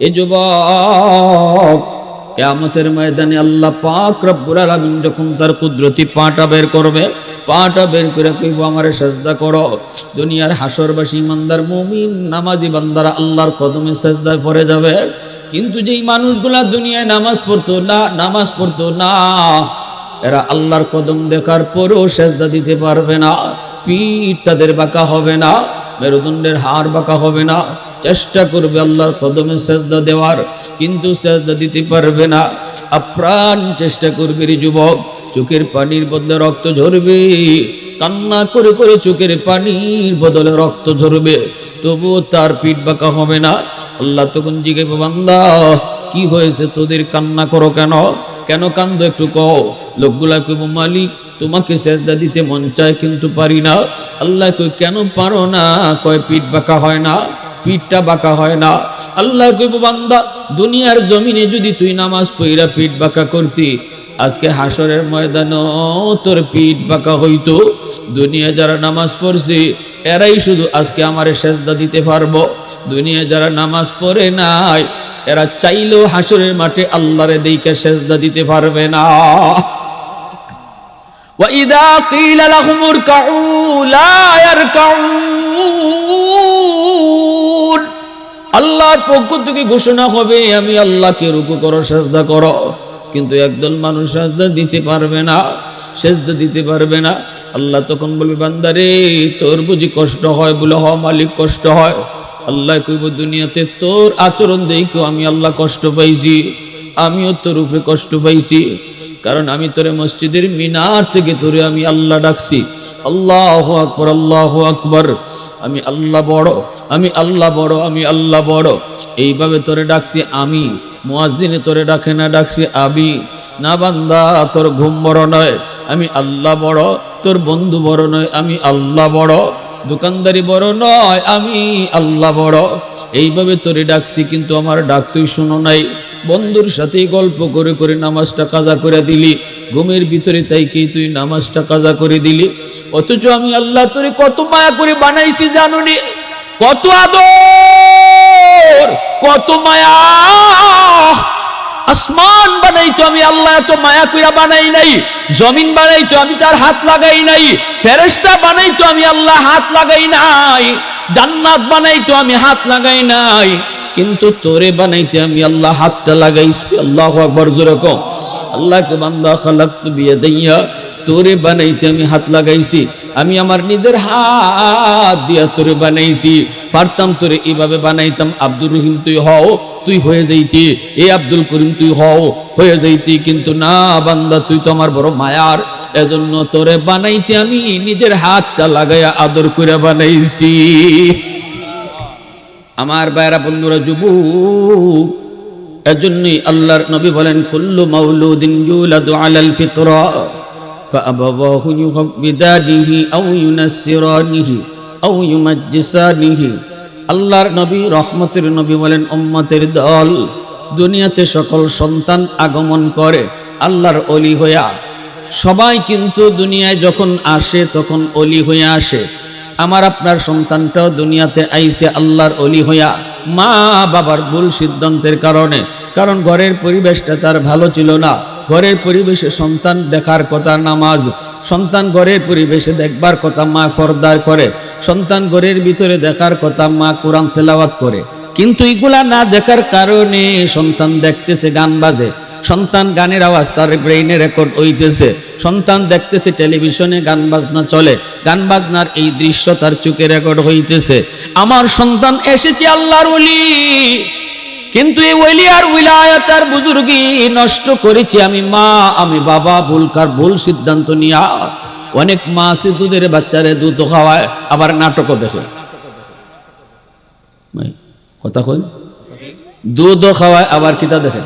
এ যুবক, কিয়ামতের ময়দানে আল্লাহ পাক রব্বুল আলামিন যখন তার কুদরতি পাটা বের করবে, পাটা বের করে কইব আমারে সিজদা করো। দুনিয়ার হাসরবাসী ইমানদার মুমিন নামাজি বান্দারা আল্লাহর কদমে সিজদায় পড়ে যাবে। কিন্তু যেই মানুষগুলা দুনিয়ায় নামাজ পড়তো না, এরা আল্লাহর কদম দেখার পরেও সিজদা দিতে পারবে না। পিঠ তাদের বাঁকা হবে না, মেরুদণ্ডের হাড় বাঁকা হবে না। চেষ্টা করবে আল্লাহর কদমে সিজদা দেওয়ার, কিন্তু সিজদা দিতে পারবে না। আপ্রাণ চেষ্টা করবে রে যুবক, চোখের পানির বদলে রক্ত ঝরবে, কান্না করে করে চোখের পানির বদলে রক্ত ঝরবে, তবুও তার পিঠ বাঁকা হবে না। আল্লাহ তখন জিজ্ঞাসা, বান্দা কি হয়েছে, তোদের কান্না করো কেন, কেন কান্দো একটু কও। লোকগুলা কইব, মালিক তোমাকে সিজদা দিতে মন চায় কিন্তু পারি না। আল্লাহ কই, কেন পারো না? কয় পিঠ বাঁকা হয় না, পিঠটা বাঁকা হয় না। আল্লাহ কইব, বান্দা দুনিয়ার জমিনে যদি তুই নামাজ পড়া পিঠ বাঁকা করতি, আজকে হাসরের ময়দানও তোর পিঠ বাঁকা হইতো। দুনিয়া যারা নামাজ পড়ছে এরাই শুধু আজকে আমারে সিজদা দিতে পারবো। দুনিয়া যারা নামাজ পড়ে নাই এরা চাইলেও হাসরের মাঠে আল্লাহরে দেইখা সিজদা দিতে পারবে না। وَإِذَا قِيلَ لَهُمُ ارْكَعُوا لَا يَرْكَعُونَ আল্লাহর পক্ষ থেকে ঘোষণা হবে, আমি আল্লাহকে রুকু করো, সিজদা করো। কিন্তু একদল মানুষ সিজদা দিতে পারবে না, সিজদা দিতে পারবে না। আল্লাহ তখন বলবে, বান্দারে তোর বুঝি কষ্ট হয়? বলে হ মালিক, কষ্ট হয়। আল্লাহ কইব, দুনিয়াতে তোর আচরণ দেখো আমি আল্লাহ কষ্ট পাইছি, আমিও তোর উপরে কষ্ট পাইছি। কারণ আমি তোরে মসজিদের মিনার থেকে তোরে আমি আল্লাহ ডাকছি, আল্লাহু আকবার, আল্লাহু আকবার, আমি আল্লাহ বড়, আমি আল্লাহ বড়, আমি আল্লাহ বড়, এইভাবে তোরে ডাকছি আমি। মুয়াজ্জিনে তোরে ডাকে না, ডাকছি আমি। না বান্দা, তোর ঘুম বড় নয়, আমি আল্লাহ বড়। তোর বন্ধু বড় নয়, আমি আল্লাহ বড়। দোকানদারি বড় নয়, আমি আল্লাহ বড়। এইভাবে তোরে ডাকছি, কিন্তু আমার ডাক তুই শুনো নাই। বন্ধুর সাথে গল্প করে করে নামাজটা কাজা করে দিলি, ঘুমের ভিতরে তাইকেই তুই নামাজটা কাজা করে দিলি। অথচ আমি আল্লাহ তোরে কত মায়া করে বানাইছি জানুনি, কত আদর, কত মায়া। আসমান বানাইতো আমি আল্লাহ এত মায়া কইরা বানাই নাই, জমিন বানাইতো আমি তার হাত লাগাই নাই, ফেরেশতা বানাইতো আমি আল্লাহ হাত লাগাই নাই, জান্নাত বানাইতো আমি হাত লাগাই নাই, কিন্তু তোরে বানাইতে আমি আল্লাহ হাতটা লাগাইছি। আল্লাহু আকবার, জোরে কও। আল্লাহকে বান্দা খালাকতু বিয়াদাইয়া, তোরে বানাইতে আমি হাত লাগাইছি, আমি আমার নিজের হাত দিয়া তোরে বানাইছি। পারতাম তোরে এইভাবে বানাইতাম, আব্দুর রহিম তুই হও, তুই হয়ে যাইতি, এ আব্দুল করিম তুই হও, হয়ে যাইতি। কিন্তু না বান্দা, তুই তো আমার বড় মায়ার, এজন্য তোরে বানাইতে আমি নিজের হাতটা লাগাইয়া আদর করে বানাইছি। আমার ভাইরা বন্ধুরা, যুবক, এজন্যই আল্লাহর নবী বলেন, কুল্লু মাউলুদিন ইউলাদু আলাল ফিতরা ফাআবাওয়াহু ইউহাব্বিদানিহি আও ইউনাসসিরানিহি আও ইউমাজ্জিসানিহি। আল্লাহর নবী রহমতের নবী বলেন, উম্মতের দল, দুনিয়াতে সকল সন্তান আগমন করে আল্লাহর ওলি হইয়া। সবাই কিন্তু দুনিয়ায় যখন আসে তখন ওলি হইয়া আসে। আমার আপনার সন্তানটাও দুনিয়াতে আইছে আল্লাহর ওলি হইয়া, মা বাবার ভুল সিদ্ধান্তের কারণে। কারণ ঘরের পরিবেশটা তার ভালো ছিল না। ঘরের পরিবেশে সন্তান দেখার কথা নামাজ, সন্তান ঘরের পরিবেশে দেখবার কথা মা ফরদার করে, সন্তান ঘরের ভিতরে দেখার কথা মা কোরআন তেলাওয়াত করে। কিন্তু এগুলা না দেখার কারণে সন্তান দেখতেছে গান বাজে, সন্তান গানের আওয়াজ তার ব্রেইনে রেকর্ড হইতেছে, সন্তান দেখতেছে টেলিভিশনে গান বাজনা চলে, গান বাজনার এই দৃশ্য তার চোখে রেকর্ড হইতেছে। আমার সন্তান এসেছে আল্লাহর ওলি, কিন্তু এই ওলি আর উলায়াত আর বুজুর্গি নষ্ট করেছি আমি মা, আমি বাবা। ভুল সিদ্ধান্ত নিয়া অনেক মা আছে দুধের বাচ্চারে দুধ খাওয়ায়, আবার নাটকও দেখে। কথা কই, দুধও খাওয়ায় আবার কিতা দেখে,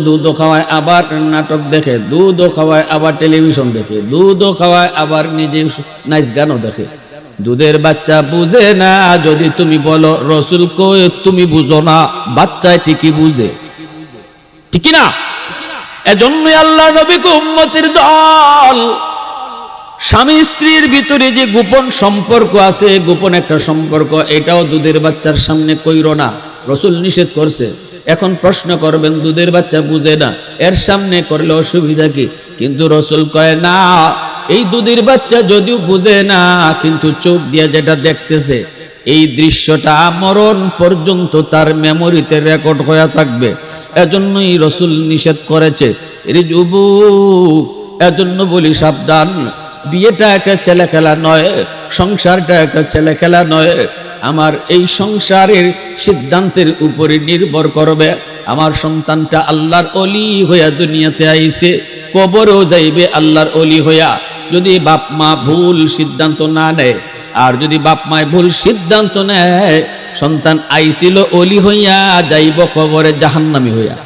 দুধও খাওয়ায় আবার নাটক দেখে, দুধও খাওয়ায় আবার টেলিভিশন দেখে, দুধও খাওয়ায় আবার নিজে নাইস গানও দেখে। দুধের বাচ্চা বুঝে না, যদি তুমি বলো রসুল কই তুমি বুঝো না, বাচ্চায় ঠিকই বুঝে, ঠিক না? এজন্যই আল্লাহ নবীকে উম্মতের দল, স্বামী স্ত্রীর ভিতরে যে গোপন সম্পর্ক আছে, গোপন একটা সম্পর্ক, এটাও দুধের বাচ্চার সামনে কইরো না। রসুল নিষেধ করছে। এখন প্রশ্ন করবেন দুধের বাচ্চা বুঝে না, এর সামনে করলে অসুবিধা কি? কিন্তু রসুল কয় না, এই দুধের বাচ্চা যদিও বুঝে না, কিন্তু চোখ দিয়ে যেটা দেখতেছে এই দৃশ্যটা মরণ পর্যন্ত তার মেমোরিতে রেকর্ড হয়ে থাকবে। এজন্যই রসুল নিষেধ করেছে। এই যুবক, এজন্য বলি সাবধান, বিয়েটা একটা ছেলে খেলা নয়, সংসারটা একটা ছেলে খেলা নয়। আমার এই সংসারের সিদ্ধান্তের উপরে নির্ভর করবে আমার সন্তানটা আল্লাহর অলি হইয়া দুনিয়াতে আইছে, কবরেও যাইবে আল্লাহর অলি হইয়া। যদি বাপ মা ভুল সিদ্ধান্ত না নেয়, আর যদি বাপ মায় ভুল সিদ্ধান্ত নেয়, সন্তান আইছিল অলি হইয়া, যাইব কবরে জাহান্নামী হইয়া।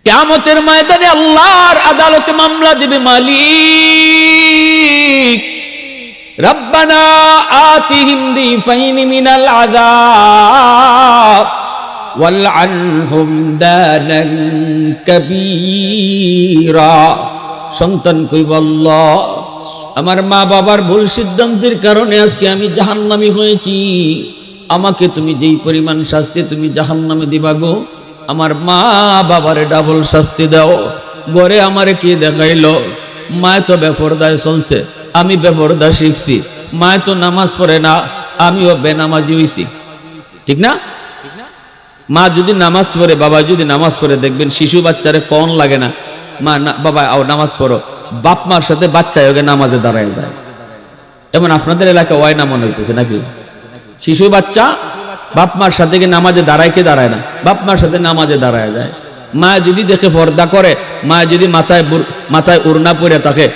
কিয়ামতের ময়দানে আল্লাহর আদালতে মামলা দিবে মালিক, রব্বানা আতিহিম দিফাইন মিনাল আযাব ওয়ালআনহুম দানান কাবীরা। সন্তান কইব, আল্লাহ, আমার মা বাবার ভুল সিদ্ধান্তের কারণে আজকে আমি জাহান্নামী হয়েছি, আমাকে তুমি যেই পরিমাণ শাস্তি তুমি জাহান্নামে দিবা গো, আমার মা বাবারে ডাবল শাস্তি দাও। ঘরে আমারে কি দেখাইলো? মায় তো বেপরদায় চলছে, আমি বেপরদা শিখছি। মায় তো নামাজ পড়ে না, আমিও বেনামাজি হইছি। ঠিক না? মা যদি নামাজ পড়ে, বাবা যদি নামাজ পড়ে, দেখবেন শিশু বাচ্চারে কন লাগে না, মা বাবা আও নামাজ পড়ো, বাপ মার সাথে বাচ্চা ওকে নামাজে দাঁড়ায় যায়। এমন আপনাদের এলাকায় ওয়াই না মনে হইতেছে নাকি? শিশু বাচ্চা বাপ মার সাথে কি নামাজে দাঁড়ায়, কি দাঁড়ায় না? বাপ মার সাথে নামাজে দাঁড়ায় যায়। মা যদি দেখে পর্দা করে, মা যদি মাথায় উড়না পরে থাকে,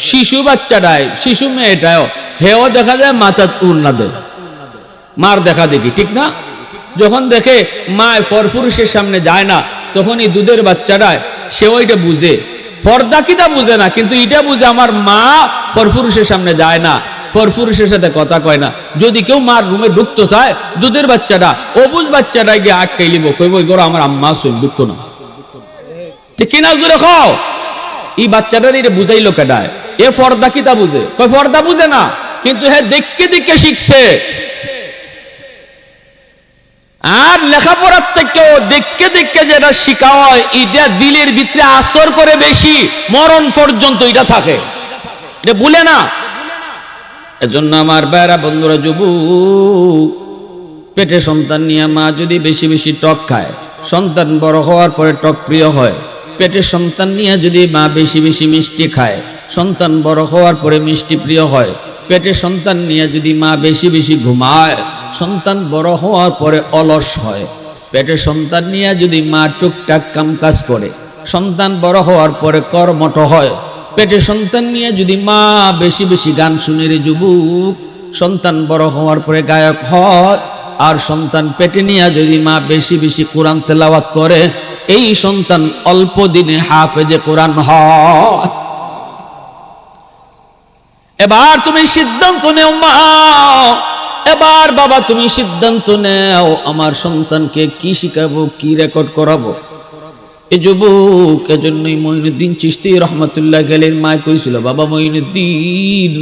শিশু বাচ্চাটায়, শিশু মেয়েটাও হেও দেখা যায় মাথা উড়না দেয়, মার দেখা দেখি। ঠিক না? যখন দেখে মা ফরফুরুষের সামনে যায় না, তখন এই দুধের বাচ্চাটায় সেও এটা বুঝে, পর্দা কিটা বুঝে না, কিন্তু এটা বুঝে আমার মা ফরফুরুষের সামনে যায় না, ফরফুরুষের সাথে কথা কয় না। যদি কেউ মার রুমে ঢুকতে চায়, দুধের বাচ্চাটা অবুজ বাচ্চাটায় গিয়ে আটকাই লিব, কইব এগুলো আমার আম্মা শুন, ঢুকো না। ঠিক কিনা জোরে খাও? এই বাচ্চাটার এটা বুঝাইলো কেডায়? এ পর্দা কিটা বুঝে? কয় পর্দা বুঝে না, কিন্তু হ্যাঁ দেখকে দেখে শিখছে। আর লেখাপড়ার থেকেও দেখে দেখে যেটা শিখা হয়, এটা দিলের ভিতরে আসর করে বেশি, মরণ পর্যন্ত এটা থাকে, এটা ভুলে না। এজন্য আমার ভাইরা বন্ধুরা, যুবক, পেটে সন্তান নিয়ে মা যদি বেশি বেশি টক খায়, সন্তান বড় হওয়ার পরে টক প্রিয় হয়। পেটে সন্তান নিয়ে যদি মা বেশি বেশি মিষ্টি খায়, সন্তান বড় হওয়ার পরে মিষ্টি প্রিয় হয়। পেটে সন্তান নিয়ে যদি মা বেশি বেশি ঘুমায়, সন্তান বড় হওয়ার পরে অলস হয়। পেটে সন্তান নিয়ে যদি মা টুকটাক কামকাজ করে, সন্তান বড় হওয়ার পরে কর্মঠ হয়। পেটে সন্তান নিয়ে যদি মা বেশি বেশি গান শুনে রে যুবক, সন্তান বড় হওয়ার পরে গায়ক হয়। আর সন্তান পেটে নিয়ে যদি মা বেশি বেশি কোরআন তেলাওয়াত করে, এই সন্তান অল্প দিনে হাফেজে কোরআন হয়। এবার তুমি সিদ্ধান্ত নেও মা, এবার বাবা তুমি সিদ্ধান্ত নেও, আমার সন্তানকে কি শিখাবো, কি রেকর্ড করাবো। এ যুবক, এজন্যই মঈনুদ্দিন চিশতি রহমতুল্লাহ আলাইহির মা কইছিল, বাবা মঈনুদ্দিন,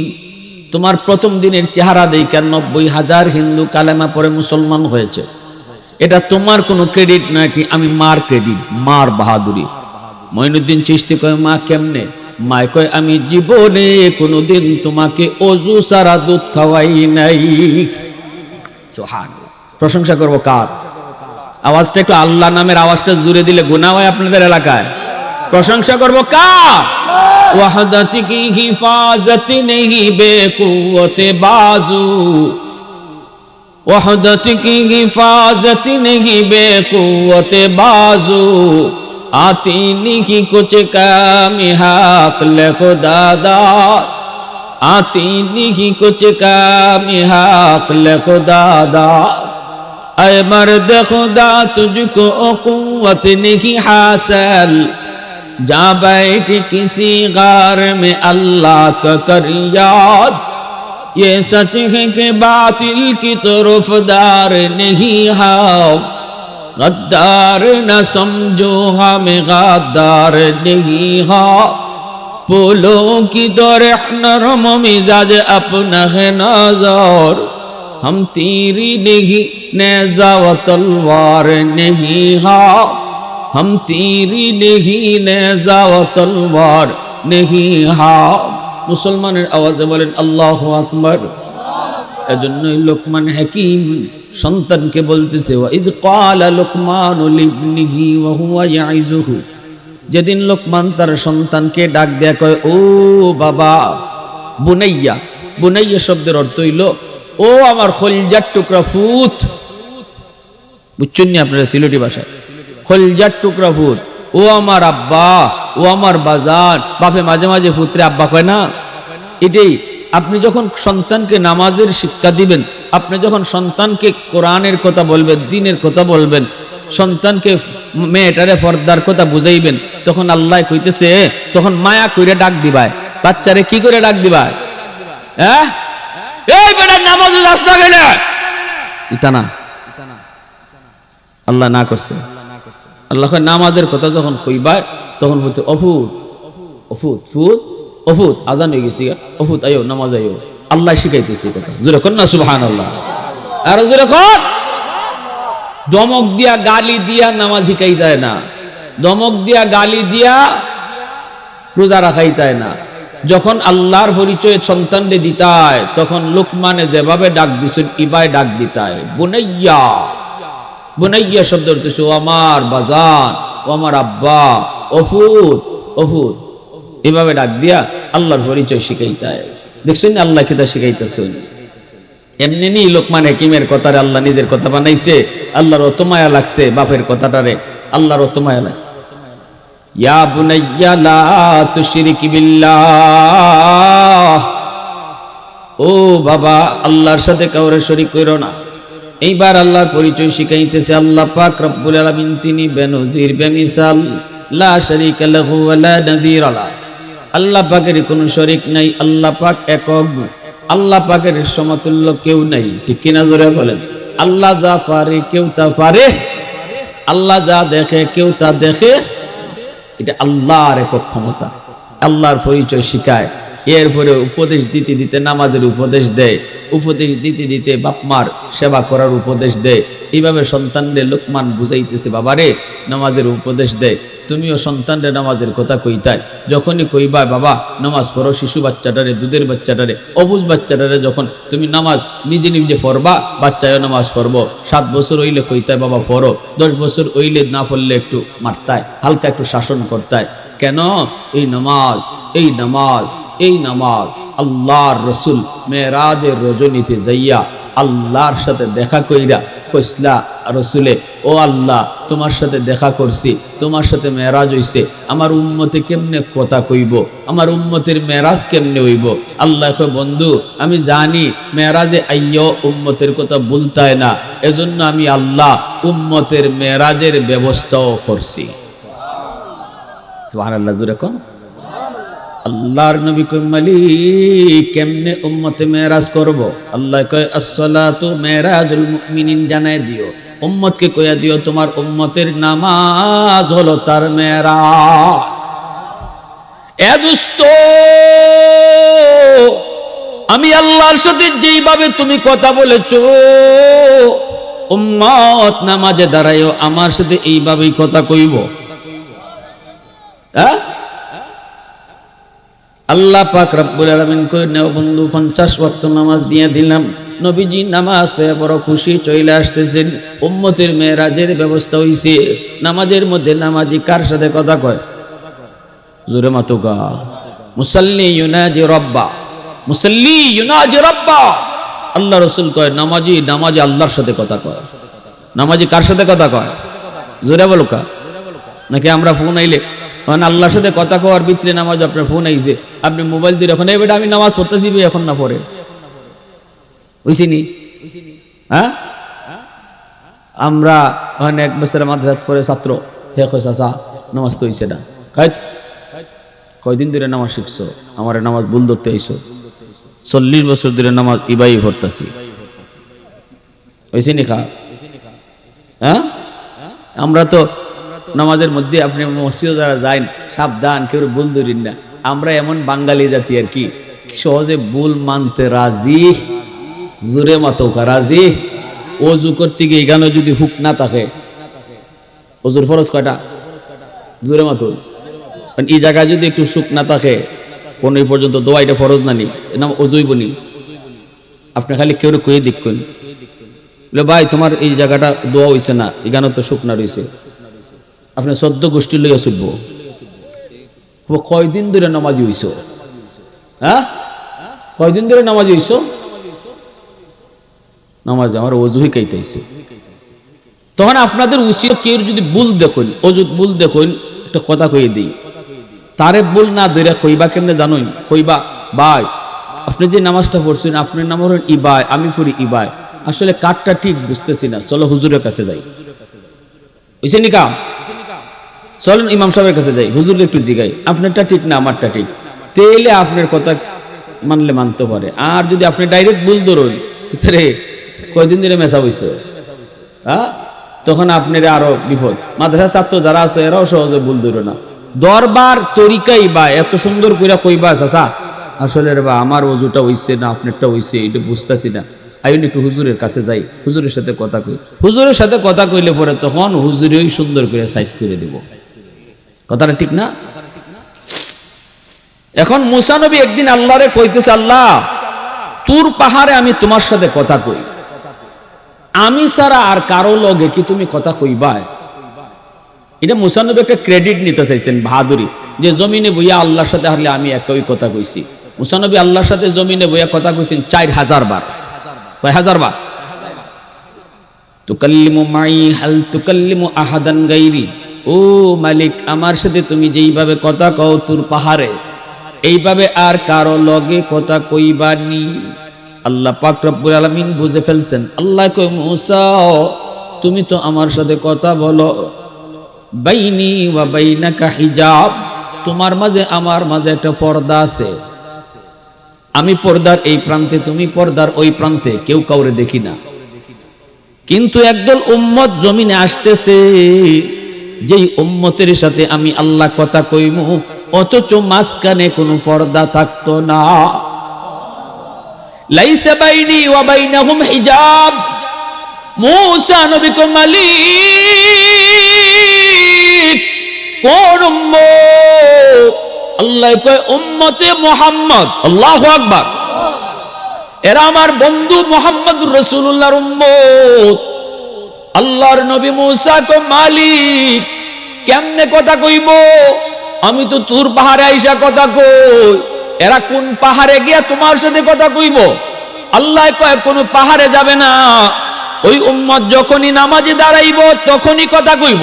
তোমার প্রথম দিনের চেহারা দেখে 90,000 হিন্দু কালেমা পড়ে মুসলমান হয়েছে। এটা তোমার কোনো ক্রেডিট না, এটি আমি মার ক্রেডিট, মার বাহাদুরি। মঈনুদ্দিন চিশতি কয়, মা কেমনে? মা কয়, আমি জীবনে কোনোদিন তোমাকে অজু সারা দুধ খাওয়াই নাই। সুবহানাল্লাহ। প্রশংসা করব কার? আওয়াজটা একটু আল্লাহ নামের আওয়াজটা জুড়ে দিলে গুনাহ হয় আপনাদের এলাকায়। প্রশংসা করব কার? ওয়াহদাতি কি হিফাজত নেহি বেকুওতে বাজু, ওয়াহদাতি কি হিফাজত নেহি বেকুওতে বাজু, आती नहीं कुछ काम हक ले खुदा दार, आती नहीं कुछ काम हक ले खुदा दार। ऐ मर्द खुदा तुझको कुव्वत नहीं हासिल, जा बैठ किसी गार में अल्लाह का कर याद। ये सच है कि बातिल की तरफदार नहीं हाओ, गद्दार न समझो हमें गद्दार नहीं हो। फूलों की दौर नरम मिजाज अपना है नजर, हम तीरी नहीं नेज़ा व तलवार नहीं हाँ, हम तीरी नहीं नेज़ा व तलवार नहीं हाँ। মুসলমানের আওয়াজে বলেন আল্লাহু আকবার। এজন্যই লোকমান হাকিম সন্তানকে বলতেছে, ওয়া ইয ক্বালা লুকমানু লিবনিহি ওয়া হুয়া ইয়াইযুহু, যেদিন লোকমান তার সন্তানকে ডাক দেয়া কয় ও বাবা, বুনাইয়া, বুনাইয়া শব্দের অর্থ হইল ও আমার খলজার টুকরা ফুত। বুঝছেন না আপনারা সিলেটি ভাষায়? খলজার টুকরা ফুত, ও আমার আব্বা, ও আমার বাজার। বাপে মাঝে মাঝে ফুতরে আব্বা কয় না? এটাই আপনি যখন সন্তানকে নামাজের শিক্ষা দিবেন, আপনি যখন সন্তানকে কোরআনের কথা বলবেন, দ্বীনের কথা বলবেন, সন্তানকে মেয়েটারে ফর্দার কথা বুঝাইবেন, তখন আল্লাহ কইতেছে তখন মায়া কইরে ডাক দিবায়। বাচ্চারে কি করে ডাক দিবায়? হ্যাঁ, এই বেটা নামাজে যাস না কেন? এটা না, আল্লাহ না করছে। আল্লাহ নামাজের কথা যখন কইবায় তখন বলতে অফুত অফুত ফুত অফুত, আজান হয়ে গেছি, অফুত আয়ো নামাজ আয়ো। আল্লাহ শিখাইতেছে কথা, জোরে কর না সুবহানাল্লাহ। আর জোরে কর। দমক দিয়া গালি দিয়া নামাজ শিখাই যায় না, দমক দিয়া গালি দিয়া রোজা রাখাই যায় না। যখন আল্লাহর পরিচয় সন্তানকে দিতায় তখন লোকমানে যেভাবে ডাক দিছেন ইবায় ডাক দিতায়। বুনাইয়া, বুনাইয়া শব্দ হচ্ছে ও আমার বাজান, ও আমার আব্বা, অফুত অফুত, এভাবে ডাক দিয়া আল্লাহর পরিচয় শিখাইতায়। দেখছেন আল্লাহ কিতা শিখাইতেছেন। এমনি নি লোকমান হাকিমের কথারে আল্লাহ নিজের কথা বানাইছে। আল্লাহর অত মায়া লাগছে বাপের কথাটারে, আল্লাহর অত মায়া লাগছে। ইয়া বুনাইয়া লা তুশরিক বিল্লাহ, ও বাবা আল্লাহর সাথে কাউরে শরীক কইরো না। এইবার আল্লাহর পরিচয় শিখাইতেছে। আল্লাহ পাক রব্বুল আলামিন তিনি বেনজির বেমিসাল, লা শারীকা লাহু ওয়া লা নাযীরা লা। আল্লাহ পাকের কোনো শরীক নাই, আল্লাহ পাক একক, আল্লাহ পাকের সমতুল্য কেউ নাই। ঠিক কিনা জোরে বলেন? আল্লাহ যা পারে কেউ তা পারে, আল্লাহ যা দেখে কেউ তা দেখে। এটা আল্লাহর একক ক্ষমতা। আল্লাহর পরিচয় শিখায়, এরপরে উপদেশ দিতে দিতে নামাজের উপদেশ দেয়, উপদেশ দিতে দিতে বাপমার সেবা করার উপদেশ দেয়। এইভাবে সন্তানদের লোকমান বুঝাইতেছে বাবারে নামাজের উপদেশ দেয়। তুমিও সন্তানদের নামাজের কথা কইতাই, যখনই কইবা বাবা নামাজ পড়ো, শিশু বাচ্চাটারে, দুধের বাচ্চাটারে, অবুঝ বাচ্চাটারে যখন তুমি নামাজ নিজে নিজে পড়বা, বাচ্চায়ও নামাজ পড়বো। 7 বছর হইলে কইতায় বাবা পড়ো, 10 বছর হইলে না পড়লে একটু মারতায়, হালকা একটু শাসন করতায়। কেন? এই নামাজ, এই নামাজ, এই নামাজ আল্লাহর রসুল মেরাজের রজনীতে যাইয়া আল্লাহর সাথে দেখা কইরা কইসলা রসুলে, ও আল্লাহ তোমার সাথে দেখা করছি, তোমার সাথে মেরাজ হইছে, আমার উম্মতে কেমনে কথা কইব, আমার উম্মতের মেরাজ কেমনে হইব? আল্লাহ কয় বন্ধু আমি জানি মেরাজে আইয়ো উম্মতের কথা বলতায় না, এজন্য আমি আল্লাহ উম্মতের মেরাজের ব্যবস্থাও করছি। সুবহানাল্লাহ, জোরে কোন। আল্লাহর নবী কয় মালিক কেমনে উম্মতে মেরাজ করব? আল্লাহ কয় আসসালাতু মেরাজুল মুমিনিন, জানায় দিও উম্মতকে, কইয়া দিও তোমার উম্মতের নামাজ হলো তার মেরাজ। এ দোস্ত, আমি আল্লাহর সাথে যেইভাবে তুমি কথা বলেছো উম্মত নামাজে দাঁড়ায়ও আমার সাথে এইভাবেই কথা কইব। হ্যাঁ, আল্লাহ পাক রব্বুল আলামিন কই নেও বন্ধু 50 ওয়াক্ত নামাজ দিয়ে দিলাম। নবীজি নামাজ পেয়ে বড় খুশি চলে আসতেছেন। উম্মতের মেরাজের ব্যবস্থা হইছে। নামাজের মধ্যে নামাজি কার সাথে কথা কয়? জোরে মাতুকা। মুসাল্লি ইউনাজি রাব্বা, মুসাল্লি ইউনাজি রাব্বা। আল্লাহ রাসূল কয় নামাজি নামাজি আল্লাহর সাথে কথা কয়। নামাজি কার সাথে কথা কয়? জোরে বলো কা। নাকি আমরা ফোন আইলে মানে আল্লাহর সাথে কথা কওয়ার ভিতরে নামাজ, আপনার ফোন আইছে, আপনি মোবাইল দিয়ে এখন এই বেটা আমি নামাজ পড়তেছি এখন না পড়ে বুঝিনি? হ্যাঁ, আমরা ওখানে 1 বছর মাদ্রাসা পড়ে ছাত্র, হে কয় চাচা নামাজ তো হইছে না। কয়দিন ধরে নামাজ শিখছো? আমার নামাজ ভুল ধরতে আইছো। 40 বছর ধরে নামাজ ইবাই পড়তাছি। হইছে নি খা? হ্যাঁ, আমরা তো নামাজের মধ্যে আপনি মসজিদে যারা যান সাবধান, কেউ ভুল ধরিন না। আমরা এমন বাঙালি জাতি আর কি, সহজে ভুল মানতে রাজি। জোরে মাতৌকা রাজি। অজু করতে গিয়ে এখানে যদি হুক না থাকে, অজুর ফরজ কয়টা? জোরে মাতুল। এই জায়গায় যদি একটু সুখ না থাকে, কোন পর্যন্ত দোয়া এটা ফরজ না নি, নাম অজুই বনি। আপনি খালি কেউ কয়ে দেখুন, ভাই তোমার এই জায়গাটা দোয়া হইছে না, এখানে তো সুখ না রয়েছে, আপনি 14 গোষ্ঠী লইয়া ছুটব। কয়দিন ধরে নামাজি হইছ? হ্যাঁ, কয়দিন ধরে নামাজি হইছ? নামাজ আমার অজুই কাইতেছে। তখন আপনাদের উচিত কেউ যদি ভুল দেখুন, অজুত ভুল দেখুন, একটা কথা কইয়ে দিই, তারে ভুল না ধরে কইবা কেমনে জানুন? কইবা ভাই আপনি যে নামাজটা পড়ছেন, আপনার নাম হলেন ইবাই, আমি পড়ি ইবাই, আসলে কাঠটা ঠিক বুঝতেছি না, চলো হুজুরের কাছে যাই। বুঝছেন নি কাম? চলেন ইমাম সাহেবের কাছে যাই, হুজুরকে একটু জিগাই, আপনারটা ঠিক না আমারটা ঠিক, তেলে আপনার কথা মানলে মানতে পারে। আর যদি আপনি ডাইরেক্ট ভুল ধরুন, রে কয়দিন ধরে মেশা হইছ, হ্যাঁ, তখন আপনার আরো বিপদ। মাদ্রাসা ছাত্র যারা আছে এরাও সহজে ভুল ধরো না। দরবার তরিকাই বা এত সুন্দর করে কইবা, চাচা আসলে রে বা আমার অজুটা হইছে না আপনারটা হইছে, এটা বুঝতেছি না, আইন একটু হুজুরের কাছে যাই, হুজুরের সাথে কথা কই। হুজুরের সাথে কথা কইলে পরে তখন হুজুরেই সুন্দর করে সাইজ করে দিব। কথাটা ঠিক না? এখন মুসা নবী একদিন আল্লাহরে কইতেছে, আল্লাহ তুর পাহাড়ে আমি তোমার সাথে কথা কই, আমি ছাড়া আর কারো লগে কি তুমি কথা কইবা? এটা মুসা নবী একটা ক্রেডিট নিতে চাইছেন, বাহাদুরি, যে জমিনে বইয়া আল্লাহর সাথে হারলে আমি একই কথা কইছি। মুসা নবী আল্লাহর সাথে জমিনে বইয়া কথা কইছেন 4000 বার। কয় হাজার বার? তুকাল্লিমু মাই হাল তুকাল্লিমু আহাদান গায়রি, ও মালিক আমার সাথে তুমি যেইভাবে কথা কও তুর পাহাড়ে, এইভাবে আর কারো লগে কথা কইবানি। আল্লাহ পাক রব্বুল আলামিন বুঝে ফেলছেন। আল্লাহ কয় মুসা তুমি তো আমার সাথে কথা বলো, বাইনি ওয়া বাইনাকা হিজাব, তোমার মাঝে আমার মাঝে একটা পর্দা আছে, আমি পর্দার এই প্রান্তে, তুমি পর্দার ওই প্রান্তে, কেউ কাউরে দেখি না। কিন্তু একদল উম্মত জমিনে আসতেছে, যেই উম্মতের সাথে আমি আল্লাহ কথা কইমু, অথচ মাঝখানে কোনো পর্দা থাকতো না। লাইসা বাইনি ওয়া বাইনাহুম হিজাব। মুসা নবী কো মালিক কোন উম্মত? আল্লাহ কয় উম্মতে মুহাম্মদ। আল্লাহু আকবার। এরা আমার বন্ধু মুহাম্মদুর রাসূলুল্লাহর উম্মত। আল্লাহর নবী মুসা কো মালিক কেমনে কথা কইব? আমি তো তুর পাহাড়ে আইসা কথা কই, এরা কোন পাহাড়ে গিয়া তোমার সাথে কথা কইব? আল্লাহ কয় কোন পাহাড়ে যাবে না, ওই উম্মত যখনই নামাজে দাঁড়াইব তখনই কথা কইব।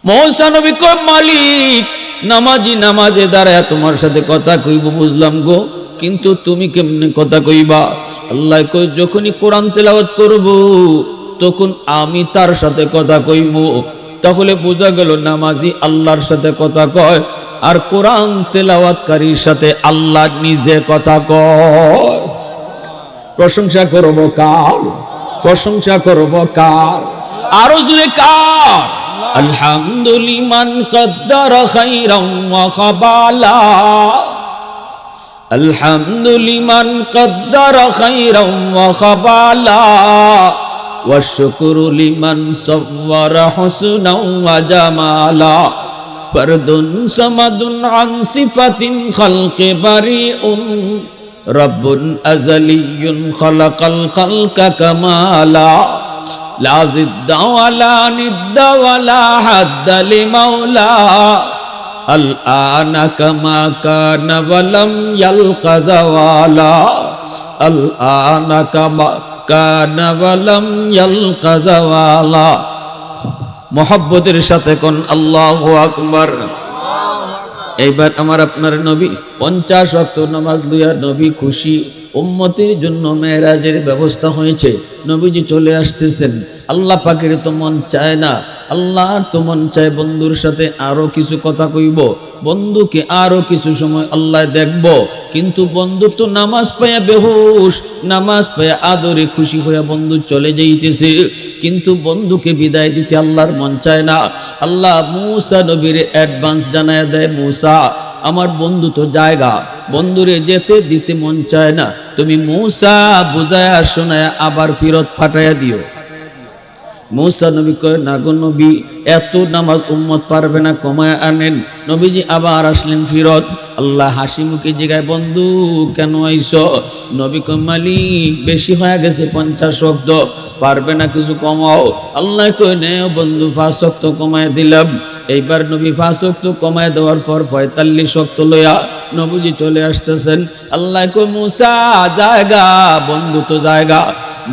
মুসা নবী কয় মালিক নামাজি নামাজে দাঁড়ায় তোমার সাথে কথা কইব বুঝলাম গো, কিন্তু তুমি কেমনে কথা কইবা? আল্লাহ কয় যখনই কোরআন তেলাওয়াত করব তখন আমি তার সাথে কথা কইব। তাহলে বোঝা গেল নামাজি আল্লাহর সাথে কথা কয়, আর কোরআন তেলাওয়াতকারীর সাথে আল্লাহ নিজে কথা কয়। প্রশংসা করব কার? প্রশংসা করব কার? আরো জোরে কার? আলহামদুলিমান কদ্দারা খাইরাম ওয়া খাবালা, আলহামদুলিমান কদ্দারা খাইরাম ওয়া খাবালা, ওয়া শুকরু লিমান সাওয়ারা হুসনাও ওয়া জামালা, ফারদুন সামাদুন আন সিফাতিন খালকি বারিউন, রব্বুন আযালিয়্যুন খালাকাল খালকা কামালা, লা জিদ্দা ওয়ালা নিদ্দা ওয়ালা হাদ্দা লিমাওলা, আল আনা কামা কানা ওয়ালাম ইয়ালকা যাওয়ালা, আল আনা কামা কানা ওয়ালাম ইয়ালকা যাওয়ালা। মোহাব্বতের সাথে কোন আল্লাহু আকবার। এইবার আমার আপনার নবী 50 ওয়াক্ত নামাজ লইয়া নবী খুশি, উম্মতের জন্য মেরাজের ব্যবস্থা হয়েছে, নবীজি চলে আসতেছেন। আল্লাহ পাকের তো মন চায় না, আল্লাহর তো মন চায় বন্ধুর সাথে আরো কিছু কথা কইব, বন্ধুকে আরো কিছু সময় আল্লাহ দেখব। কিন্তু বন্ধু তো নামাজ পায়া বেহুশ, নামাজ পায়া আদরে খুশি হইয়া বন্ধু চলে যাইতেছে, কিন্তু বন্ধুকে বিদায় দিতে আল্লাহর মন চায় না। আল্লাহ মুসা নবীর অ্যাডভান্স জানায় দেয়, মুসা আমার বন্ধু তো জায়গা, বন্ধুরে যেতে দিতে মন চায় না, তুমি মূসা বুঝায়া শোনায়া আবার ফিরত পাঠাইয়া দিও। মূসা নবী কয়, না গো নবী, এত নামাজ উম্মত পারবে না, কমায় আনেন। নবীজি আবার আসলেন ফিরত। আল্লাহ হাসি মুখে জিগায়, বন্ধু কেন আইছো? নবী কয়, মালিক বেশি হয়ে গেছে 50 ওয়াক্ত, পারবে না কিছু কমাও? আল্লাহ কয়, নেও বন্ধু 5 ওয়াক্ত কমায় দিলাম। এইবার নবী 5 ওয়াক্ত কমায় দেওয়ার পর 45 ওয়াক্ত লইয়া নবীজি চলে আসতেছেন। আল্লাহ কয়, মূসা জায়গা, বন্ধু তো জায়গা,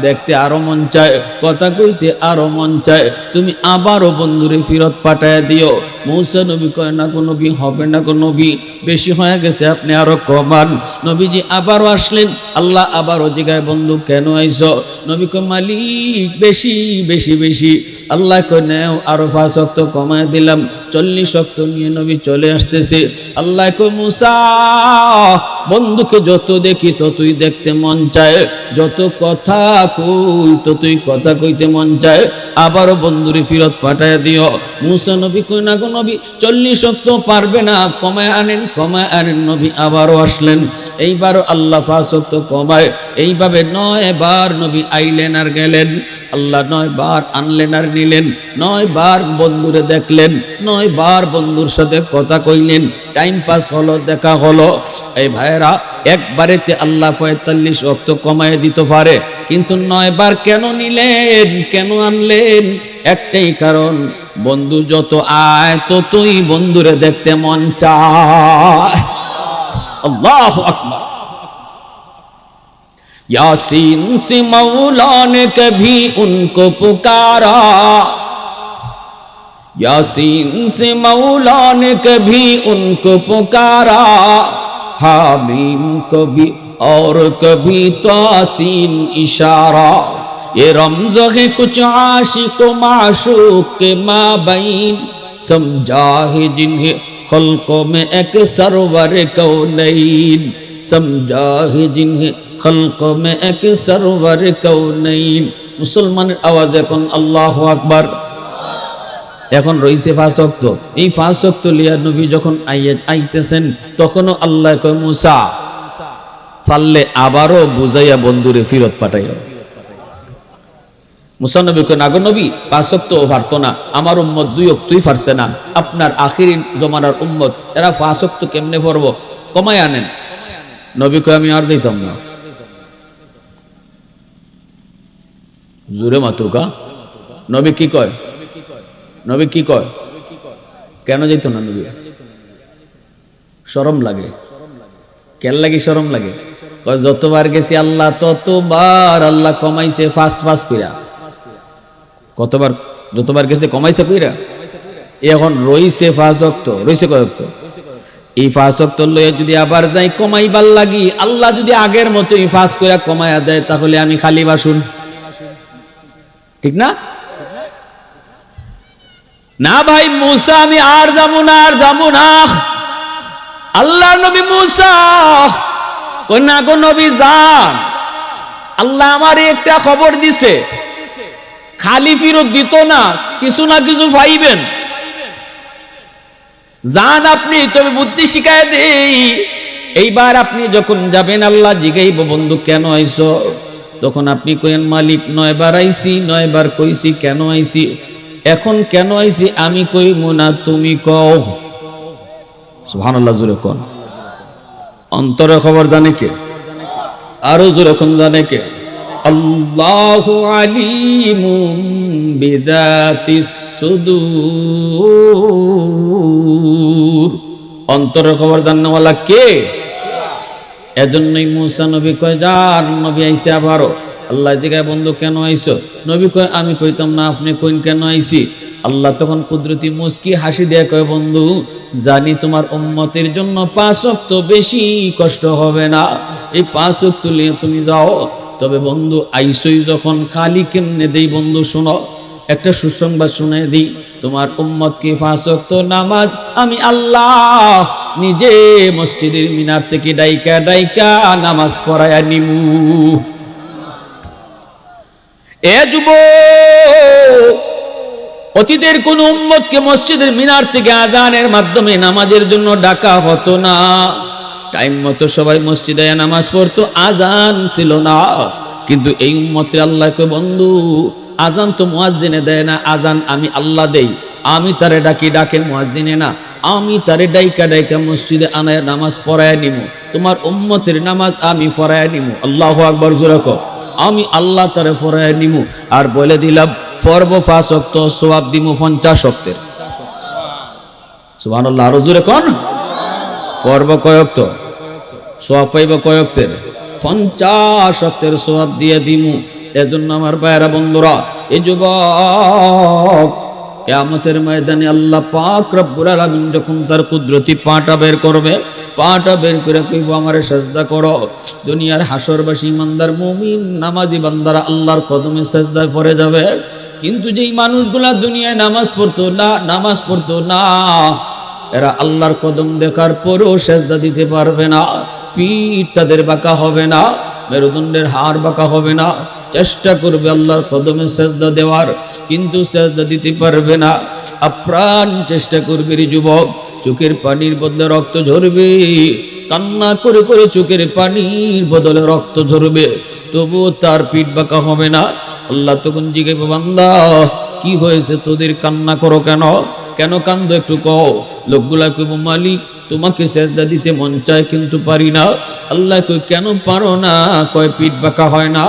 দেখতে আরো মন চায়, কথা কইতে আরো মন চায়, তুমি আবারও বন্ধুরে ফিরত পাঠায় দিও। মূসা নবী কয়, না গো নবী, হবে না গো নবী, বেশি হয়ে গেছে, আপনি আরো কমান। নবীজি আবারও আসলেন। আল্লাহ আবারও জিগায়, বন্ধু কেন আইছো? নবী কয়, মালিক বেশি বেশি বেশি। আল্লাহ কয়, নেও আরো 5 ওয়াক্ত কমায় দিলাম। 40 ওয়াক্ত নিয়ে নবী চলে আসতেছে। আল্লাহ কয়, মূসা বন্ধুকে যত দেখি ততই দেখতে মন চায়, যত কথা কই ততই কথা কইতে মন চায়, আবারও বন্ধুরে ফিরত পাঠায় দিও। মূসা নবী কই, না গো নবী, 40 ওয়াক্ত পারবে না, কমায় আনেন কমায় আনেন। নবী আবারও আসলেন। এইবারও আল্লাহ 5 ওয়াক্ত কমায়। এইভাবে 9 বার নবী আইলেন আর গেলেন। আল্লাহ 9 বার আনলেন আর নিলেন। 9 বার বন্ধুরে দেখলেন, 9 বার বন্ধুর সাথে কথা কইলেন, টাইম পাস হলো, দেখা হলো। এই ভাইরা, একবারেতে আল্লাহ 45 ওয়াক্ত কমায় দিতে পারে, কিন্তু 9 বার কেন নিলেন, কেন আনলেন? একটাই কারণ, বন্ধু যত আয় ততই বন্ধুরে দেখতে মন চায়। আল্লাহু আকবার। यासीन से मौला ने कभी उनको पुकारा, यासीन से मौला ने कभी उनको पुकारा, हामीम कभी और कभी तासीन इशारा। ये रमज़ है कुछ आशिक व माशूक के माबैन, समझा है जिन्हें खल्क़ों में एक सरवर कौनैन, समझा है जिन्हें खल्क़ों में एक सरवर कौनैन। मुसलमाনের আওয়াজ এখন আল্লাহু আকবার। এখন রইছে 5 ওয়াক্ত। এই 5 ওয়াক্ত লিয়া নবী যখন আইতেছেন, তখনও আল্লাহ কয়, মূসা পারলে আবারও বুঝাইয়া বন্ধুরে ফিরত পাঠাইও। মূসা নবী কয়, না গো নবী, 5 ওয়াক্ত পারতো না, আমার উম্মত 2 ওয়াক্তই পারছে না, আপনার আখিরি জমানার উম্মত, এরা 5 ওয়াক্ত কেমনে পড়ব, কমায় আনেন। নবী কয়, আমি আর দিতাম না। জোরে মাতুকা। নবী কি কয়? নবী কি কয়? কেন যেত না নবী? শরম লাগে। কেন লাগে শরম লাগে? কয়, যতবার গেছি আল্লাহ ততবার আল্লাহ কমাইছে 5 কইরা। কতবার? যতবার গেছে কমাইছে কইরা। এখন রইছে 5 ওয়াক্ত। রইছে কয় ওয়াক্ত? এই 5 ওয়াক্ত লয়ে যদি আবার যাই কমাইবার লাগি, আল্লাহ যদি আগের মতোই 5 কইরা কমায়া দেয়, তাহলে আমি খালি বাসুন, ঠিক না? না ভাই মূসা, আমি আর যাব না, আর যাব না। আল্লাহ নবী মূসা কই, না গো নবী যান, আল্লাহ আমারে একটা খবর দিছে, খালি ফিরত দিত না, কিছু না কিছু পাইবেন, যান আপনি, তবে বুদ্ধি শিখায় দেই। এইবার আপনি যখন যাবেন, আল্লাহ জিগাইব, বন্ধু কেন আইছো? তখন আপনি কইেন, মালিক 9 বার আইছি, 9 বার কইছি কেন আইছি, এখন কেন আইছি আমি কইব না, তুমি কও। সুবহানাল্লাহ, জোরে কোন। অন্তরে খবর জানে কে? আরো জোরে কোন জানে কে? আল্লাহু আলিমুম বিযাতিস সুদূর। অন্তরের খবর জানেওয়ালা কে? এজন্যই মূসা নবী কয়, যার নবী আইছে আবারও। আল্লাহ জিগায়, বন্ধু কেন আইছো? নবী কয়, আমি কইতাম না, আপনি কইন কেন আইছি। আল্লাহ তখন কুদরতি মুস্কি হাসি দিয়ে কয়, বন্ধু জানি তোমার উম্মতের জন্য 5 ওয়াক্ত বেশি কষ্ট হবে না, এই 5 ওয়াক্ত নিয়ে তুমি যাও। তবে বন্ধু আইসই যখন, খালি কেমনে দেই বন্ধু শোনো, একটা সুসংবাদ শুনে দিই, তোমার উম্মতকে 5 ওয়াক্ত নামাজ আমি আল্লাহ নিজে মসজিদের মিনার থেকে ডাইকা ডাইকা নামাজ পড়ায়া নিমু। এ যুবক, অতীতের কোন উম্মতকে মসজিদের মিনার থেকে আজানের মাধ্যমে নামাজের জন্য ডাকা হতো না। টাইম মতো সবাই মসজিদে নামাজ পড়তো, আজান ছিল না। কিন্তু এই উম্মতে আল্লাহকে বন্ধু, আজান তো মুয়াজ্জিনে দেয় না, আজান আমি আল্লাহ দেই। আমি তারে ডাকি, ডাকে মুয়াজ্জিনে না। আমি তারে ডাইকা ডাইকা মসজিদে আনায় নামাজ পড়ায় নিমু। তোমার উম্মতের নামাজ আমি পড়ায় নিমু। আল্লাহু আকবার জোরে কও। আমি আল্লাহ তারে পড়ায় নিমু। আর বলে দিলাম পর্ব 5 ওয়াক্ত, সওয়াব দিমু 50 ওয়াক্তের। সুবহানাল্লাহ, আরো জোরে কোন। পর্ব কয় ওয়াক্ত, সওয়াব পাইব কয় ওয়াক্তের? 50 ওয়াক্তের সওয়াব দিয়ে দিমু। এজন্য আমার ভাইরা বন্ধুরা, এই যুবক, কিয়ামতের ময়দানে আল্লাহ পাক রব্বুল আলামিন যখন তার কুদরতি পাটা বের করবে, পাটা বের করে কইব আমারে সিজদা করো। দুনিয়ার হাসরবাসী ইমানদার মুমিন নামাজি বান্দারা আল্লাহর কদমে সিজদায় পড়ে যাবে। কিন্তু যেই মানুষগুলা দুনিয়ায় নামাজ পড়তো না, এরা আল্লাহর কদম দেখার পরেও সিজদা দিতে পারবে না। পিঠ তাদের বাঁকা হবে না, মেরুদণ্ডের হাড় বাঁকা হবে না। চেষ্টা করবে আল্লাহর কদমে সিজদা দেওয়ার, কিন্তু সিজদা দিতে পারবে না। আপ্রাণ চেষ্টা করবে রে যুবক, চোখের পানির বদলে রক্ত ঝরবে, কান্না করে করে চোখের পানির বদলে রক্ত ঝরবে, তবুও তার পিঠ বাঁকা হবে না। আল্লাহ তখন জিজ্ঞাসা, বান্দা কি হয়েছে, তোদের কান্না করো কেন? কেন কান্দো একটু কও। লোকগুলা কইব, মালিক তোমাকে সিজদা দিতে মন চায় কিন্তু পারি না। আল্লাহ কই, কেন পারো না? কয় পিঠ বাঁকা হয় না,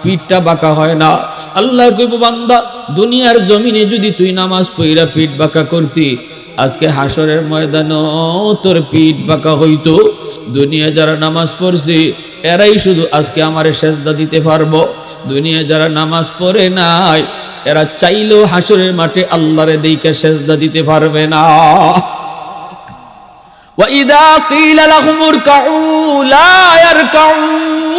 পিঠটা বাঁকা হয় না। আল্লাহ কইব, বান্দা দুনিয়ার জমিনে যদি তুই নামাজ পড়া পিঠ বাঁকা করতি, আজকে হাসরের ময়দানে তোর পিঠ বাঁকা হইতো। দুনিয়া যারা নামাজ পড়ছে এরাই শুধু আজকে আমারে সিজদা দিতে পারবো। দুনিয়া যারা নামাজ পড়ে নাই, এরা চাইলেও হাসরের মাঠে আল্লাহরে দেইখা সিজদা দিতে পারবে না। وَإِذَا قِيلَ لَهُمُ ارْكَعُوا لَا يَرْكَعُونَ।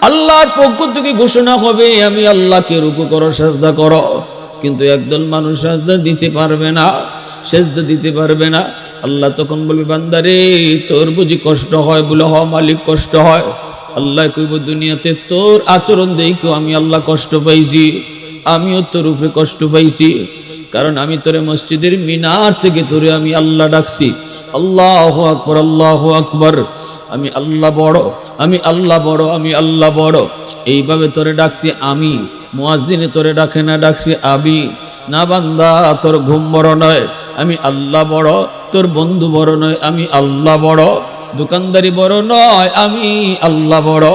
আল্লাহর পক্ষ থেকে ঘোষণা হবে, আমি আল্লাহকে রুকু করো, সিজদা করো। কিন্তু একদল মানুষ সিজদা দিতে পারবে না, সিজদা দিতে পারবে না। আল্লাহ তখন বলবে, বান্দারে তোর বুঝি কষ্ট হয়? বলে হ মালিক, কষ্ট হয়। আল্লাহ কইব, দুনিয়াতে তোর আচরণ দেখো আমি আল্লাহ কষ্ট পাইছি, আমিও তোর উপরে কষ্ট পাইছি। কারণ আমি তোরে মসজিদের মিনার থেকে তোরে আমি আল্লাহ ডাকছি, আল্লাহু আকবার, আল্লাহু আকবার, আমি আল্লাহ বড়, আমি আল্লাহ বড়, আমি আল্লাহ বড়, এইভাবে তোরে ডাকছি আমি। মুয়াজ্জিনে তোরে ডাকে না, ডাকছি আমি। না বান্দা, তোর ঘুম বড় নয়, আমি আল্লাহ বড়। তোর বন্ধু বড় নয়, আমি আল্লাহ বড়। দোকানদারি বড় নয়, আমি আল্লাহ বড়।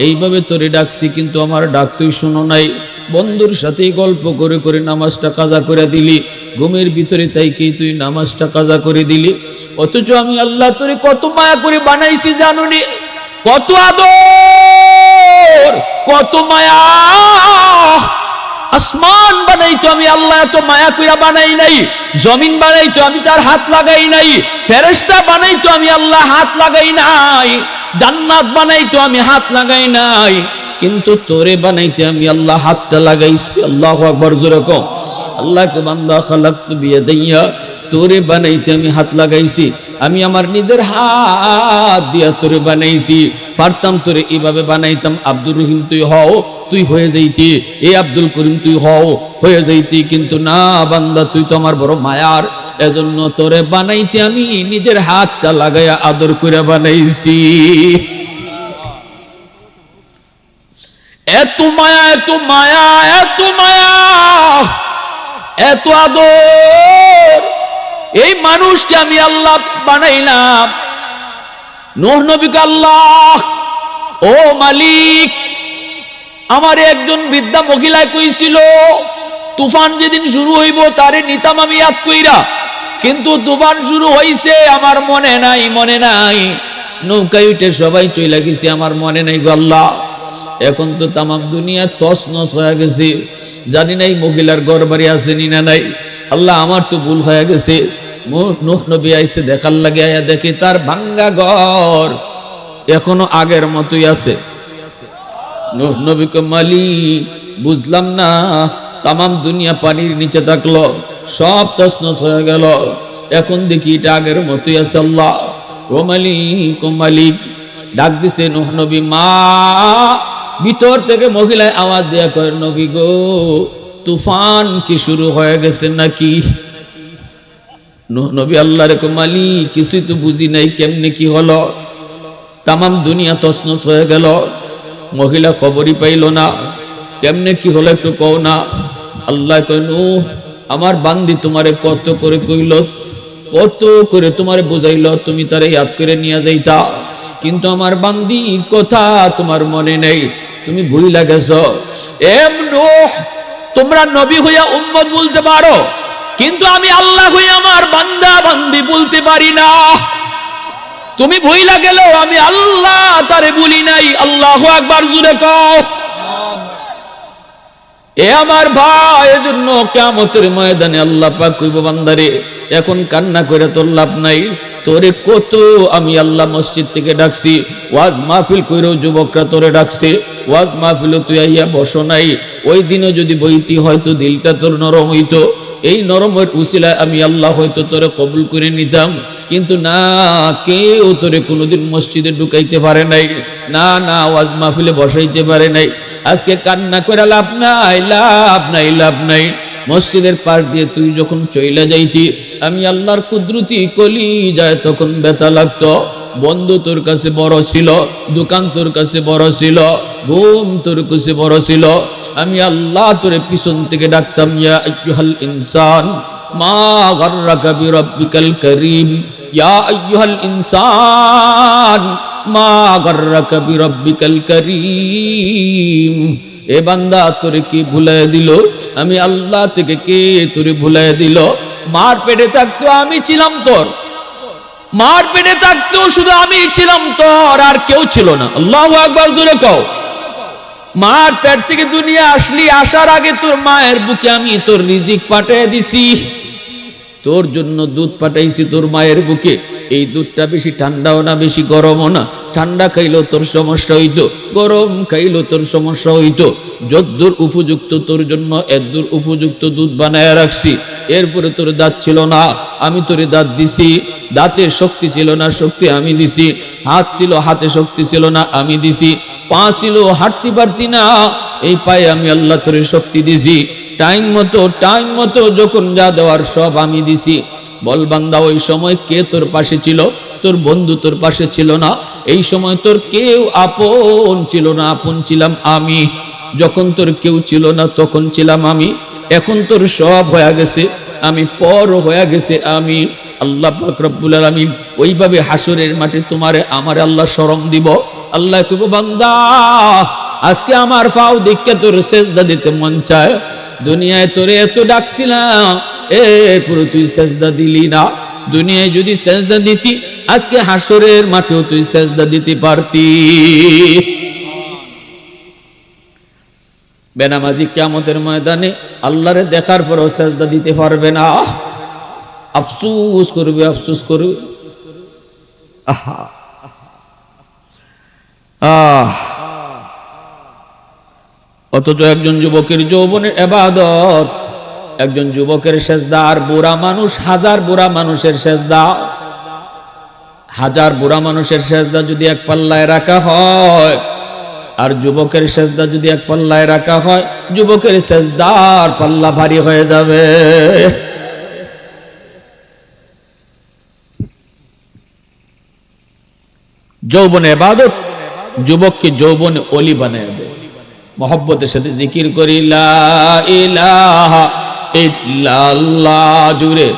এইভাবে তোরে ডাকছি, কিন্তু আমার ডাক তুই শুনো নাই। বন্ধুর সাথে গল্প করে করে নামাজটা কাজা করে দিলি, ঘুমের ভিতরে তাইকেই তুই নামাজটা কাজা করে দিলি। অথচ আমি আল্লাহ তোরে কত মায়া করে বানাইছি জানুনি, কত আদর, কত মায়া। আসমান বানাইতো আমি আল্লাহ এত মায়া কইরা বানাই নাই, জমিন বানাইতো আমি তার হাত লাগাই নাই, ফেরেশতা বানাইতো আমি আল্লাহ হাত লাগাই নাই, জান্নাত বানাইতো আমি হাত লাগাই নাই, কিন্তু তোরে বানাইতে আমি আল্লাহ হাতটা লাগাইছি। আল্লাহু আকবার জোরে কও। আল্লাহকে বান্দা খালাকতু বিয়াদাইয়া, তোরে বানাইতে আমি হাত লাগাইছি, আমি আমার নিজের হাত দিয়া তোরে বানাইছি। পারতাম তোরে এইভাবে বানাইতাম, আব্দুর রহিম তুই হও, তুই হয়ে যাইতি, এ আব্দুল করিম তুই হও, হয়ে যাইতি। কিন্তু না বান্দা, তুই তো আমার বড় মায়ার, এজন্য তোরে বানাইতে আমি নিজের হাতটা লাগাইয়া আদর করে বানাইছি। এত মায়া, এত মায়া, এত মায়া, এত আদর, এই মানুষকে আমি আল্লাহ বানাইলাম। নূহ নবীকে আল্লাহ, ও মালিক, আমার একজন বৃদ্ধা মহিলায় কইছিল তুফান যেদিন শুরু হইব তারে নিতাম আমি ইয়াদ কইরা, কিন্তু তুফান শুরু হইছে আমার মনে নাই, মনে নাই। নৌকায় উঠে সবাই চইলা গেছে, আমার মনে নাই গো আল্লাহ। এখন তো তামাম দুনিয়া তছনছ হয়ে গেছে, জানি নাই মহিলার ঘর বাড়ি আছে না নাই। আল্লাহ আমার তো ভুল হয়ে গেছে। নূহ নবী আইছে দেখার লাগে, আয়া দেখে তার ভাঙ্গা ঘর এখনো আগের মতোই আছে। নূহ নবী কয়, মালিক বুঝলাম না, তামাম দুনিয়া পানির নিচে থাকলো, সব তছনছ হয়ে গেল, এখন দেখি এটা আগের মতোই আছে। আল্লাহ, ও মালিক, ও মালিক। ডাক দিছে নূহ নবী, মা ভিতর থেকে মহিলায় আওয়াজ দেয়া কয়, নবী গো, তুফান কি শুরু হয়ে গেছে নাকি? নবী আল্লাহর মালি, কিছুই তো বুঝি নাই, কেমনে কি হলো? তামাম দুনিয়া তছনছ হয়ে গেল, মহিলা খবরই পাইল না, কেমনে কি হলো একটু কও না। আল্লাহ কয়, নূহ, আমার বান্দি তোমারে কত করে কইল, কত করে তোমারে বুঝাইল, তুমি তারে ইয়াদ করে নিয়ে যাইতা, কিন্তু আমার বান্দির কথা তোমার মনে নেই, তুমি ভুইলা গেছো। নূহ, তোমরা নবী হইয়া উম্মত বলতে পারো, কিন্তু আমি আল্লাহ হইয়া আমার বান্দা বান্দি বলতে পারি না। তুমি ভুইলা গেলেও আমি আল্লাহ তারে বলি নাই। আল্লাহু আকবার, জোরে কও। এ আমার ভাই, এজন্য কিয়ামতের ময়দানে আল্লাহ পাক কইব, বান্দারে এখন কান্না করে তোর লাভ নাই, তোরে কত আমি আল্লাহ মসজিদ থেকে ডাকছি, ওয়াজ মাহফিল কইরো যুবকরা তোরে ডাকছে, ওয়াজ মাহফিলও তুই আইয়া বসো নাই। ওই দিনও যদি বইতি হয়তো দিলটা তোর নরম হইতো, এই নরমের উসিলায় আমি আল্লাহ হয়তো তোরে কবুল করে নিতাম, কিন্তু না, কেউ তোরে কোনোদিন মসজিদে ঢুকাইতে পারে নাই, না না ওয়াজ মাহফিলে বসাইতে পারে নাই। আজকে কান্না করে লাভ নাই, লাভ নাই, লাভ নাই। মসজিদের পাশ দিয়ে তুই যখন চইলা যাইতি, আমি আল্লাহর কুদরতি কলি যায় তখন ব্যথা লাগতো। বন্ধু তোর কাছে বড় ছিল, দোকান তোর কাছে বড় ছিল, ঘুম তোর কাছে বড় ছিল, আমি আল্লাহ তোরে পিছন থেকে ডাকতাম, ইয়া আইয়ুহাল ইনসান মা গাররাকা বিরাব্বিকাল কারীম, ইয়া আইয়ুহাল ইনসান মা গাররাকা বিরাব্বিকাল কারীম। এ বান্দা, তোরে কি ভুলায় দিল? আমি আল্লাহ থেকে কে তোরে ভুলায় দিল? মার পেটে থাকতো আমি ছিলাম তোর, মার পেটে থাকতো শুধু আমি ছিলাম তোর, আর কেউ ছিল না। আল্লাহু আকবার, জোরে কও। মার পেট থেকে দুনিয়া আসলি, আসার আগে তোর মায়ের বুকে আমি তোর রিজিক পাঠিয়ে দিছি, তোর জন্য দুধ পাঠাইছি তোর মায়ের বুকে। এই দুধটা বেশি ঠান্ডাও না, বেশি গরমও না, ঠান্ডা খাইলেও তোর সমস্যা হইতো, গরম খাইলেও তোর সমস্যা হইতো। যদ্দূর উপযুক্ত তোর জন্য এদ্দূর উপযুক্ত দুধ বানায় রাখছি। এরপরে তোর দাঁত ছিল না, আমি তোরে দাঁত দিছি। দাঁতের শক্তি ছিল না, শক্তি আমি দিছি। হাত ছিল, হাতে শক্তি ছিল না, আমি দিছি। পা ছিল, হাঁটতে পারতি না, এই পায়ে আমি আল্লাহ তোরে শক্তি দিছি। টাইম মতো যখন যা দেওয়ার সব আমি দিছি। বল বান্দা, ওই সময় কে তোর পাশে ছিল? তোর বন্ধু তোর পাশে ছিল না। এই সময় তোর কেউ আপন ছিল না, আপন ছিলাম আমি। যখন তোর কেউ ছিল না তখন ছিলাম আমি। এখন তোর সব হয়ে গেছে, আমি পর হয়ে গেছে আমি। আল্লাহ পাক রব্বুল আলামিন ওইভাবে হাসরের মাঠে তোমারে আমারে আল্লাহ শরম দিব। আল্লাহ কইব, বান্দা আজকে আমার পাও দেখে তোর সেজদা দিতে মন চায়। দুনিয়ায় তোরে এত ডাকছিলাম, এরপরে তুই সেজদা দিলি না। দুনিয়ায় যদি সেজদা দিতি, আজকে হাসরের মাঠেও তুই সেজদা দিতে পারতি। বেনামাজি কিয়ামতের ময়দানে আল্লাহরে দেখার পরও সেজদা দিতে পারবে না, আফসোস করবে, আফসোস করবে। আহা আহ অথচ একজন যুবকের যৌবনের ইবাদত, একজন যুবকের সেজদা আর বুড়া মানুষ, হাজার বুড়া মানুষের সেজদা, হাজার বুড়া মানুষের সেজদা যদি এক পাল্লায় রাখা হয়, আর যুবকের সেজদা যদি এক পাল্লায় রাখা হয়, যুবকের সেজদার পাল্লা ভারী হয়ে যাবে। যৌবনে ইবাদত যুবককে যৌবনে ওলি বানায় দেয়। মহব্বতের সাথে জিকির করি, লা ইলাহা ইল্লাল্লাহ, জুড়ে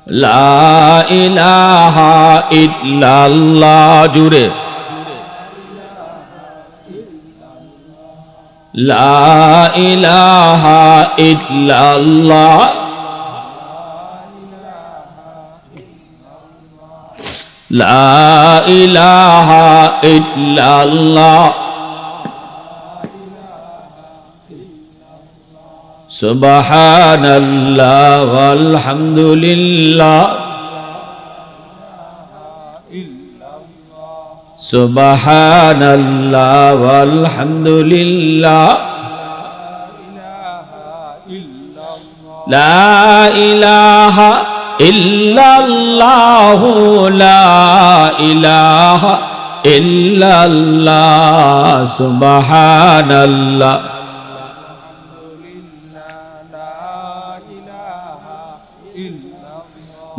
লা ইলাহা ইল্লাল্লাহ, জুড়ে লা ইলাহা ইল্লাল্লাহ, লা ইলাহা ইল্লাল্লাহ, সুবহানাল্লাহ ওয়ালহামদুলিল্লাহ, সুবহানাল্লাহ ওয়ালহামদুলিল্লাহ, লা ইলাহা ইল্লাল্লাহু লা ইলাহা ইল্লাল্লাহ সুবহানাল্লাহ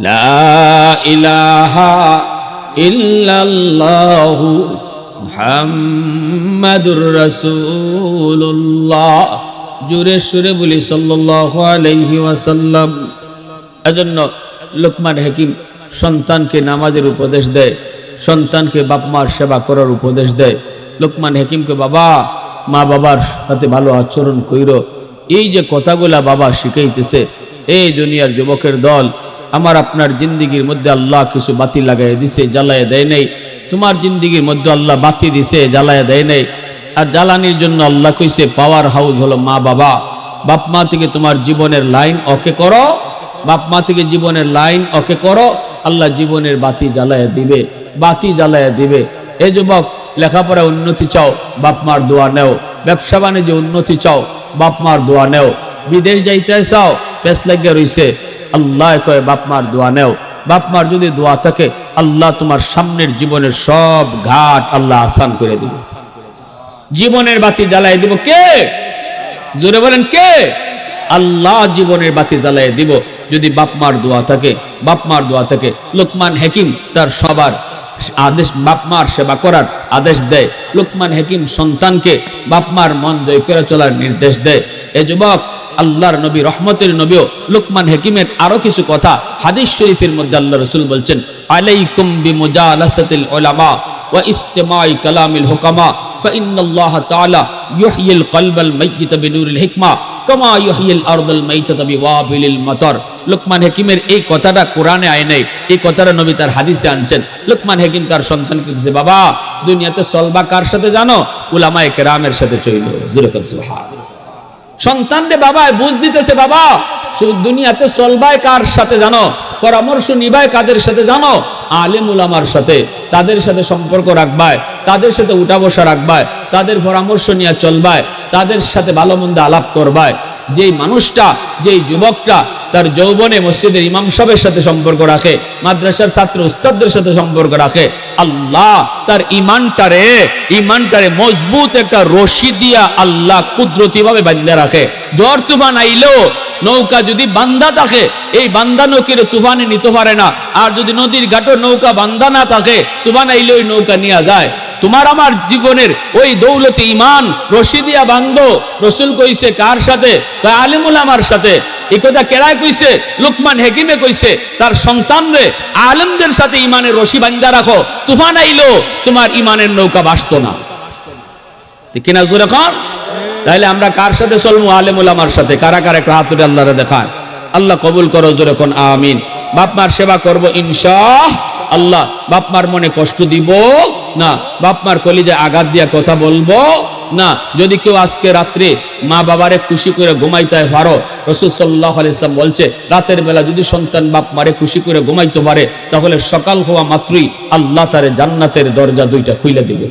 লা ইলাহা ইল্লাল্লাহু মুহাম্মাদুর রাসূলুল্লাহ। জোরে সুরে বলি সাল্লাল্লাহু আলাইহি ওয়াসাল্লাম। এজন্য লোকমান হাকিম সন্তানকে নামাজের উপদেশ দেয়, সন্তানকে বাপ মার সেবা করার উপদেশ দেয়। লোকমান হাকিমকে বাবা মা বাবার সাথে ভালো আচরণ কইরো, এই যে কথাগুলা বাবা শিখাইতেছে। এই দুনিয়ার যুবকের দল, আমার আপনার জিন্দিগির মধ্যে আল্লাহ কিছু বাতি লাগাই দিছে, জ্বালায় দেয় নাই। তোমার জিন্দিগির মধ্যে আল্লাহ বাতি দিছে, জ্বালায় দেয় নাই। আর জ্বালানির জন্য আল্লাহ কইছে পাওয়ার হাউস হলো মা বাবা। বাপ মা থেকে তোমার জীবনের লাইন ওকে করো, বাপ মা থেকে জীবনের লাইন ওকে করো, আল্লাহ জীবনের বাতি জ্বালায় দিবে, বাতি জ্বালায় দিবে। এই যুবক, লেখাপড়া উন্নতি চাও, বাপ মার দোয়া নেও। ব্যবসা বাণিজ্যে উন্নতি চাও, বাপ মার দোয়া নেও। বিদেশ যাইতে চাও, পেস লাগিয়ে রইছে, আল্লাহ কয় বাপ মার দোয়া নেও। বাপ মার যদি দোয়া থাকে, আল্লাহ তোমার সামনের জীবনের সব ঘাট আল্লাহ আসান করে দিবে, জীবনের বাতি জ্বালায় দিব। কে? জোরে বলেন কে? আল্লাহ জীবনের বাতি জ্বালায় দিব যদি বাপ মার দোয়া থাকে, বাপ মার দোয়া থাকে। লোকমান হাকিম তার সবার আদেশ, বাপ মার সেবা করার আদেশ দেয়। লোকমান হাকিম সন্তানকে বাপ মার মন জয় করে চলার নির্দেশ দেয়। এ যুবক, আল্লাহর নবী, রহমতের নবীও লোকমান হাকিমের আরো কিছু কথা হাদিস শরীফের মধ্যে আল্লাহ রাসূল বলছেন, আলাইকুম বিমুজালাসাতিল উলামা ওয়া ইসতিমাই কালামিল হুকামা ফাইন্নাল্লাহ তাআলা ইউহয়িল কলবাল মাইয়িতা বিনুরিল হিকমা কামা ইউহয়িল আরদাল মাইতাতা বিওয়াবিলিল মাতার। লোকমান হাকিমের এই কথাটা কোরআনে আয় নাই, এই কথাটা নবী তার হাদিসে আনছেন। লোকমান হাকিম তার সন্তানকে বলছে, বাবা দুনিয়াতে চলবা কার সাথে জানো? উলামায়ে কেরামের সাথে চইলো। জোরে বলেন সুবহানাল্লাহ। সন্তান রে বাবা বুঝ দিতেছে, বাবা দুনিয়াতে চলবায় কার সাথে জানো? পরামর্শ নিবায় কাদের সাথে জানো? আলেম উলামার সাথে। তাদের সাথে সম্পর্ক রাখবায়, তাদের সাথে উঠা বসা রাখবায়, তাদের পরামর্শ নিয়ে চলবায়, তাদের সাথে ভালো মন্দ আলাপ করবায়। যেই মানুষটা, যেই যুবকটা তার যৌবনে মসজিদের ইমাম সাহেবের সাথে সম্পর্ক রাখে, মাদ্রাসার ছাত্র উস্তাদদের সাথে সম্পর্ক রাখে, আল্লাহ তার ইমানটারে মজবুত একটা রশি দিয়া আল্লাহ কুদরতি ভাবে বাঁধা রাখে। ঝড় তুফান আইলেও নৌকা যদি বান্ধা থাকে, এই বান্ধা নৌকির তুফানে নিতে পারে না। আর যদি নদীর ঘাটে নৌকা বান্ধা না থাকে, তুফান আইলে ওই নৌকা নিয়ে যায়। তোমার আমার জীবনের ওই দৌলতে ইমান রশি দিয়া বান্ধো। রসুল কইছে কার সাথে? আলেম উলামার সাথে। এই কথা কেরায় কইছে? লোকমান হাকিমে কইছে তার সন্তানরে আলেমদের সাথে ইমানের রশি বান্ধা রাখো, তুফান আইলো তোমার ইমানের নৌকা ভাসতো না। ঠিক কিনা জোরে কর? তাইলে আমরা কার সাথে চলবো? আলেম উলামার সাথে। কারা কারা একটু হাত তুলে আল্লাহরে দেখান। আল্লাহ কবুল করো, জোরে কোন আমিন। বাপ মার সেবা করবো ইনশাআল্লাহ। বাপ মার মনে কষ্ট দিব না, বাপ মার কলিজায় আঘাত দিয়া কথা বলবো না। যদি কেউ আজকে রাত্রে মা বাবারে খুশি করে ঘুমাইতে পারো, রাসূল সাল্লাল্লাহু আলাইহি ওয়াসাল্লাম বলছে রাতের বেলা যদি সন্তান বাপ মারে খুশি করে ঘুমাইতে পারে, তাহলে সকাল হওয়া মাত্রই আল্লাহ তারে জান্নাতের দরজা দুইটা খুলে দিবে।